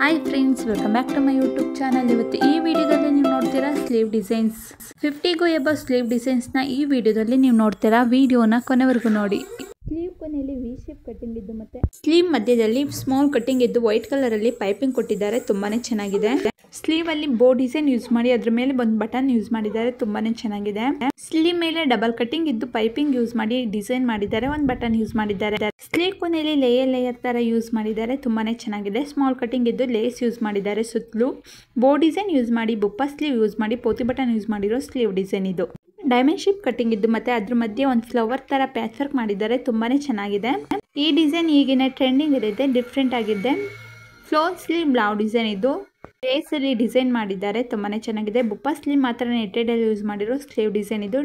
Hi friends, welcome back to my YouTube channel. ಇವತ್ತು ಈ ವಿಡಿಯೋದಲ್ಲಿ ನೀವು ನೋಡ್ತೀರಾ ಸ್ಲೀವ್ ಡಿಸೈನ್ಸ್ 50ಗೂ ಎಬೋ ಸ್ಲೀವ್ ಡಿಸೈನ್ಸ್ನ ಈ ವಿಡಿಯೋದಲ್ಲಿ ನೀವು ನೋಡ್ತೀರಾ. ವಿಡಿಯೋನ ಕೊನೆವರೆಗೂ ನೋಡಿ. ಸ್ಲೀವ್ ಕೊನೆಯಲ್ಲಿ ವಿ ಶೇಪ್ ಕಟ್ಟಿಂಗ್ ಇದ್ದು ಮತ್ತೆ ಸ್ಲೀವ್ ಮಧ್ಯದಲ್ಲಿ ಸ್ಮಾಲ್ ಕಟ್ಟಿಂಗ್ ಇದ್ದು ವೈಟ್ ಕಲರ್ ಅಲ್ಲಿ ಪೈಪಿಂಗ್ ಕೊಟ್ಟಿದ್ದಾರೆ. ತುಂಬಾನೇ ಚೆನ್ನಾಗಿದೆ. ಸ್ಲೀವ್ ಅಲ್ಲಿ ಬೋ ಡಿಸೈನ್ ಯೂಸ್ ಮಾಡಿ ಅದ್ರ ಮೇಲೆ ಒಂದು ಬಟನ್ ಯೂಸ್ ಮಾಡಿದ್ದಾರೆ. ತುಂಬಾನೇ ಚೆನ್ನಾಗಿದೆ. ಸ್ಲೀವ್ ಮೇಲೆ ಡಬಲ್ ಕಟ್ಟಿಂಗ್ ಇದ್ದು ಪೈಪಿಂಗ್ ಯೂಸ್ ಮಾಡಿ ಡಿಸೈನ್ ಮಾಡಿದ್ದಾರೆ. ಒಂದು ಬಟನ್ ಯೂಸ್ ಮಾಡಿದ್ದಾರೆ. ಸ್ಲೀವ್ ಕೊನೆಯಲ್ಲಿ ಲೇಯರ್ ತರ ಯೂಸ್ ಮಾಡಿದ್ದಾರೆ. ತುಂಬಾನೇ ಚೆನ್ನಾಗಿದೆ. ಸ್ಮಾಲ್ ಕಟ್ಟಿಂಗ್ ಇದ್ದು ಲೇಸ್ ಯೂಸ್ ಮಾಡಿದ್ದಾರೆ. ಸುತ್ತಲೂ ಬೋ ಡಿಸೈನ್ ಯೂಸ್ ಮಾಡಿ ಬುಪ್ಪ ಸ್ಲೀವ್ ಯೂಸ್ ಮಾಡಿ ಪೋತಿ ಬಟನ್ ಯೂಸ್ ಮಾಡಿರೋ ಸ್ಲೀವ್ ಡಿಸೈನ್ ಇದು. ಡೈಮಂಡ್ ಶೇಪ್ ಕಟ್ಟಿಂಗ್ ಇದ್ದು ಮತ್ತೆ ಅದ್ರ ಮಧ್ಯೆ ಒಂದು ಫ್ಲವರ್ ತರ ಪ್ಯಾಚ್ ವರ್ಕ್ ಮಾಡಿದ್ದಾರೆ. ತುಂಬಾನೇ ಚೆನ್ನಾಗಿದೆ. ಈ ಡಿಸೈನ್ ಈಗಿನ ಟ್ರೆಂಡಿಂಗ್ ಇದೆ, ಡಿಫ್ರೆಂಟ್ ಆಗಿದೆ. ಫ್ಲೋರ್ ಸ್ಲೀವ್ ಬ್ಲೌಸ್ ಡಿಸೈನ್ ಇದು ಲೇಸ್ ಅಲ್ಲಿ ಡಿಸೈನ್ ಮಾಡಿದ್ದಾರೆ. ತುಂಬಾನೇ ಚೆನ್ನಾಗಿದೆ. ಬುಪ್ಪ ಸ್ಲೀವ್ ಮಾತ್ರ ನೆಟ್ಟೆಡ್ ಅಲ್ಲಿ ಯೂಸ್ ಮಾಡಿರೋ ಸ್ಲೀವ್ ಡಿಸೈನ್ ಇದು.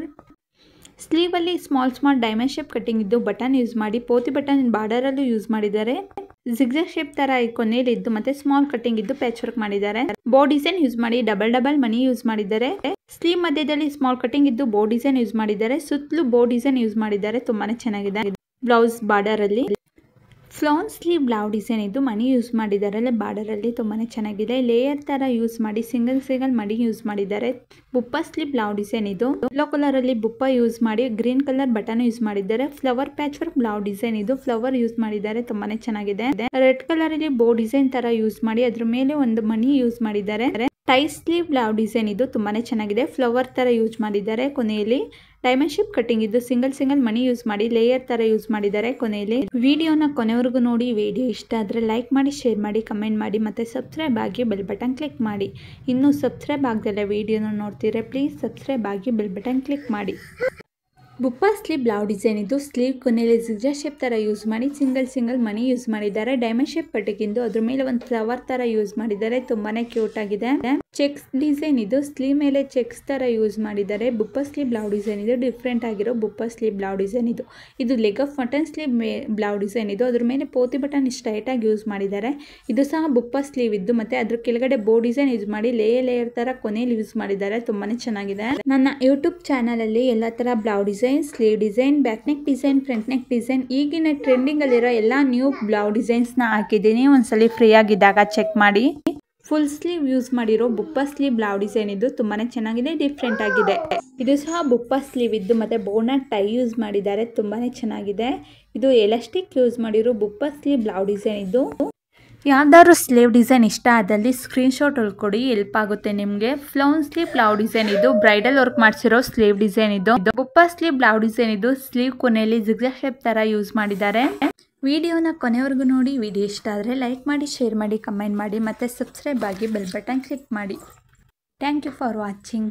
ಸ್ಲೀವ್ ಅಲ್ಲಿ ಸ್ಮಾಲ್ ಡೈಮಂಡ್ ಶೇಪ್ ಕಟ್ಟಿಂಗ್ ಇದ್ದು ಬಟನ್ ಯೂಸ್ ಮಾಡಿ ಪೋತಿ ಬಟನ್ ಬಾರ್ಡರ್ ಅಲ್ಲೂ ಯೂಸ್ ಮಾಡಿದ್ದಾರೆ. ಜಿಗ್ಜಾಗ್ ಶೇಪ್ ತರ ಕೊನೆಯಲ್ಲಿ ಇದ್ದು ಮತ್ತೆ ಸ್ಮಾಲ್ ಕಟ್ಟಿಂಗ್ ಇದ್ದು ಪ್ಯಾಚ್ ವರ್ಕ್ ಮಾಡಿದ್ದಾರೆ. ಬೋ ಡಿಸೈನ್ ಯೂಸ್ ಮಾಡಿ ಡಬಲ್ ಮನಿ ಯೂಸ್ ಮಾಡಿದ್ದಾರೆ. ಸ್ಲೀವ್ ಮಧ್ಯದಲ್ಲಿ ಸ್ಮಾಲ್ ಕಟ್ಟಿಂಗ್ ಇದ್ದು ಬೋ ಡಿಸೈನ್ ಯೂಸ್ ಮಾಡಿದ್ದಾರೆ. ಸುತ್ತಲೂ ಬೋ ಡಿಸೈನ್ ಯೂಸ್ ಮಾಡಿದ್ದಾರೆ. ತುಂಬಾನೇ ಚೆನ್ನಾಗಿದೆ. ಬ್ಲೌಸ್ ಬಾರ್ಡರ್ ಅಲ್ಲಿ ಫ್ಲೋನ್ ಸ್ಲೀವ್ ಬ್ಲೌಸ್ ಡಿಸೈನ್ ಇದ್ದು ಮನಿ ಯೂಸ್ ಮಾಡಿದ್ದಾರೆ. ಬಾರ್ಡರ್ ಅಲ್ಲಿ ತುಂಬಾನೇ ಚೆನ್ನಾಗಿದೆ. ಲೇಯರ್ ತರ ಯೂಸ್ ಮಾಡಿ ಸಿಂಗಲ್ ಮನಿ ಯೂಸ್ ಮಾಡಿದ್ದಾರೆ. ಬುಪ್ಪ ಸ್ಲೀವ್ ಬ್ಲೌಸ್ ಡಿಸೈನ್ ಇದು ಯೆಲ್ಲೋ ಕಲರ್ ಅಲ್ಲಿ ಬುಪ್ಪ ಯೂಸ್ ಮಾಡಿ ಗ್ರೀನ್ ಕಲರ್ ಬಟನ್ ಯೂಸ್ ಮಾಡಿದ್ದಾರೆ. Flower patch work blouse design ಇದು ಫ್ಲವರ್ ಯೂಸ್ ಮಾಡಿದ್ದಾರೆ. ತುಂಬಾನೇ ಚೆನ್ನಾಗಿದೆ. ರೆಡ್ ಕಲರ್ ಅಲ್ಲಿ ಬೋ ಡಿಸೈನ್ ತರ ಯೂಸ್ ಮಾಡಿ ಅದ್ರ ಮೇಲೆ ಒಂದು ಮನಿ ಯೂಸ್ ಮಾಡಿದ್ದಾರೆ. ಟೈ ಸ್ಲೀವ್ ಬ್ಲೌಸ್ ಡಿಸೈನ್ ಇದು ತುಂಬಾನೇ ಚೆನ್ನಾಗಿದೆ. ಫ್ಲವರ್ ತರ ಯೂಸ್ ಮಾಡಿದ್ದಾರೆ. ಕೊನೆಯಲ್ಲಿ ಡೈಮಂಡ್ ಶೇಪ್ ಕಟ್ಟಿಂಗ್ ಇದ್ದು ಸಿಂಗಲ್ ಮನಿ ಯೂಸ್ ಮಾಡಿ ಲೇಯರ್ ತರ ಯೂಸ್ ಮಾಡಿದ್ದಾರೆ. ಕೊನೆಯಲ್ಲಿ ವಿಡಿಯೋನ ಕೊನೆವರೆಗೂ ನೋಡಿ. ವಿಡಿಯೋ ಇಷ್ಟ ಆದ್ರೆ ಲೈಕ್ ಮಾಡಿ, ಶೇರ್ ಮಾಡಿ, ಕಮೆಂಟ್ ಮಾಡಿ ಮತ್ತೆ ಸಬ್ಸ್ಕ್ರೈಬ್ ಆಗಿ ಬೆಲ್ ಬಟನ್ ಕ್ಲಿಕ್ ಮಾಡಿ. ಇನ್ನೂ ಸಬ್ಸ್ಕ್ರೈಬ್ ಆಗದಲ್ಲ ವಿಡಿಯೋನ ನೋಡ್ತೀರಾ, ಪ್ಲೀಸ್ ಸಬ್ಸ್ಕ್ರೈಬ್ ಆಗಿ ಬೆಲ್ ಬಟನ್ ಕ್ಲಿಕ್ ಮಾಡಿ. ಬುಪ್ಪ ಸ್ಲೀವ್ ಬ್ಲೌಸ್ ಡಿಸೈನ್ ಇದು ಸ್ಲೀವ್ ಕೊನೆಯಲ್ಲಿ ಜಿಗ್ಜಾಗ್ ಶೇಪ್ ತರ ಯೂಸ್ ಮಾಡಿ ಸಿಂಗಲ್ ಮನಿ ಯೂಸ್ ಮಾಡಿದ್ದಾರೆ. ಡೈಮಂಡ್ ಶೇಪ್ ಕಟ್ಟಿಂಗ್ ಅದ್ರ ಮೇಲೆ ಒಂದು ಫ್ಲವರ್ ತರ ಯೂಸ್ ಮಾಡಿದ್ದಾರೆ. ತುಂಬಾನೇ ಕ್ಯೂಟ್ ಆಗಿದೆ. ಚೆಕ್ಸ್ ಡಿಸೈನ್ ಇದು ಸ್ಲೀವ್ ಮೇಲೆ ಚೆಕ್ಸ್ ತರ ಯೂಸ್ ಮಾಡಿದ್ದಾರೆ. ಬುಪ್ಪ ಸ್ಲೀವ್ ಬ್ಲೌಸ್ ಡಿಸೈನ್ ಇದು ಡಿಫ್ರೆಂಟ್ ಆಗಿರೋ ಬುಪ್ಪ ಸ್ಲೀವ್ ಬ್ಲೌಸ್ ಡಿಸೈನ್ ಇದು leg of mutton sleeve blouse design ಇದು ಅದ್ರ ಮೇಲೆ ಪೋತಿ ಬಟನ್ ಸ್ಟ್ರೈಟ್ ಆಗಿ ಯೂಸ್ ಮಾಡಿದ್ದಾರೆ. ಇದು ಸಹ ಬುಪ್ಪ ಸ್ಲೀವ್ ಇದ್ದು ಮತ್ತೆ ಅದ್ರ ಕೆಳಗಡೆ ಬೋ ಡಿಸೈನ್ ಯೂಸ್ ಮಾಡಿ ಲೇಯರ್ ತರ ಕೊನೆಯಲ್ಲಿ ಯೂಸ್ ಮಾಡಿದ್ದಾರೆ. ತುಂಬಾನೇ ಚೆನ್ನಾಗಿದೆ. ನನ್ನ ಯೂಟ್ಯೂಬ್ ಚಾನಲ್ ಅಲ್ಲಿ ಎಲ್ಲಾ ತರ blouse design, sleeve design, back neck design, front neck design, ಈಗಿನ ಟ್ರೆಂಡಿಂಗ್ ಅಲ್ಲಿರೋ ಎಲ್ಲಾ ನ್ಯೂ ಬ್ಲೌಸ್ ಡಿಸೈನ್ಸ್ ನ ಹಾಕಿದ್ದೀನಿ. ಒಂದ್ಸಲಿ ಫ್ರೀ ಆಗಿದ್ದಾಗ ಚೆಕ್ ಮಾಡಿ. ಫುಲ್ ಸ್ಲೀವ್ ಯೂಸ್ ಮಾಡಿರೋ ಬುಪ್ಪ ಸ್ಲೀವ್ ಬ್ಲೌಸ್ ಡಿಸೈನ್ ಇದು ತುಂಬಾನೇ ಚೆನ್ನಾಗಿದೆ, ಡಿಫ್ರೆಂಟ್ ಆಗಿದೆ. ಇದು ಸಹ ಬುಪ್ಪ ಸ್ಲೀವ್ ಇದ್ದು ಮತ್ತೆ ಬೋನ ಟೈ ಯೂಸ್ ಮಾಡಿದ್ದಾರೆ. ತುಂಬಾನೇ ಚೆನ್ನಾಗಿದೆ. ಇದು ಎಲಾಸ್ಟಿಕ್ ಯೂಸ್ ಮಾಡಿರೋ ಬುಪ್ಪ ಸ್ಲೀವ್ ಬ್ಲೌಸ್ ಡಿಸೈನ್ ಇದು. ಯಾವ್ದಾದ್ರು ಸ್ಲೀವ್ ಡಿಸೈನ್ ಇಷ್ಟ ಆದಲ್ಲಿ ಸ್ಕ್ರೀನ್ ಶಾಟ್ ಕೊಡಿ, ಹೆಲ್ಪ್ ಆಗುತ್ತೆ ನಿಮಗೆ. ಫ್ಲೋನ್ ಸ್ಲೀವ್ ಬ್ಲೌಸ್ ಡಿಸೈನ್ ಇದು ಬ್ರೈಡಲ್ ವರ್ಕ್ ಮಾಡಿಸಿರೋ ಸ್ಲೀವ್ ಡಿಸೈನ್ ಇದು. ಬುಪ್ಪ ಸ್ಲೀವ್ ಬ್ಲೌಸ್ ಡಿಸೈನ್ ಇದು ಸ್ಲೀವ್ ಕೊನೆಯಲ್ಲಿ ಜಿಗ್ಜಾಗ್ ಶೇಪ್ ತರ ಯೂಸ್ ಮಾಡಿದ್ದಾರೆ. ವಿಡಿಯೋನ ಕೊನೆವರೆಗೂ ನೋಡಿ. ವಿಡಿಯೋ ಇಷ್ಟ ಆದರೆ ಲೈಕ್ ಮಾಡಿ, ಶೇರ್ ಮಾಡಿ, ಕಮೆಂಟ್ ಮಾಡಿ ಮತ್ತೆ ಸಬ್ಸ್ಕ್ರೈಬ್ ಆಗಿ ಬೆಲ್ ಬಟನ್ ಕ್ಲಿಕ್ ಮಾಡಿ. Thank you for watching.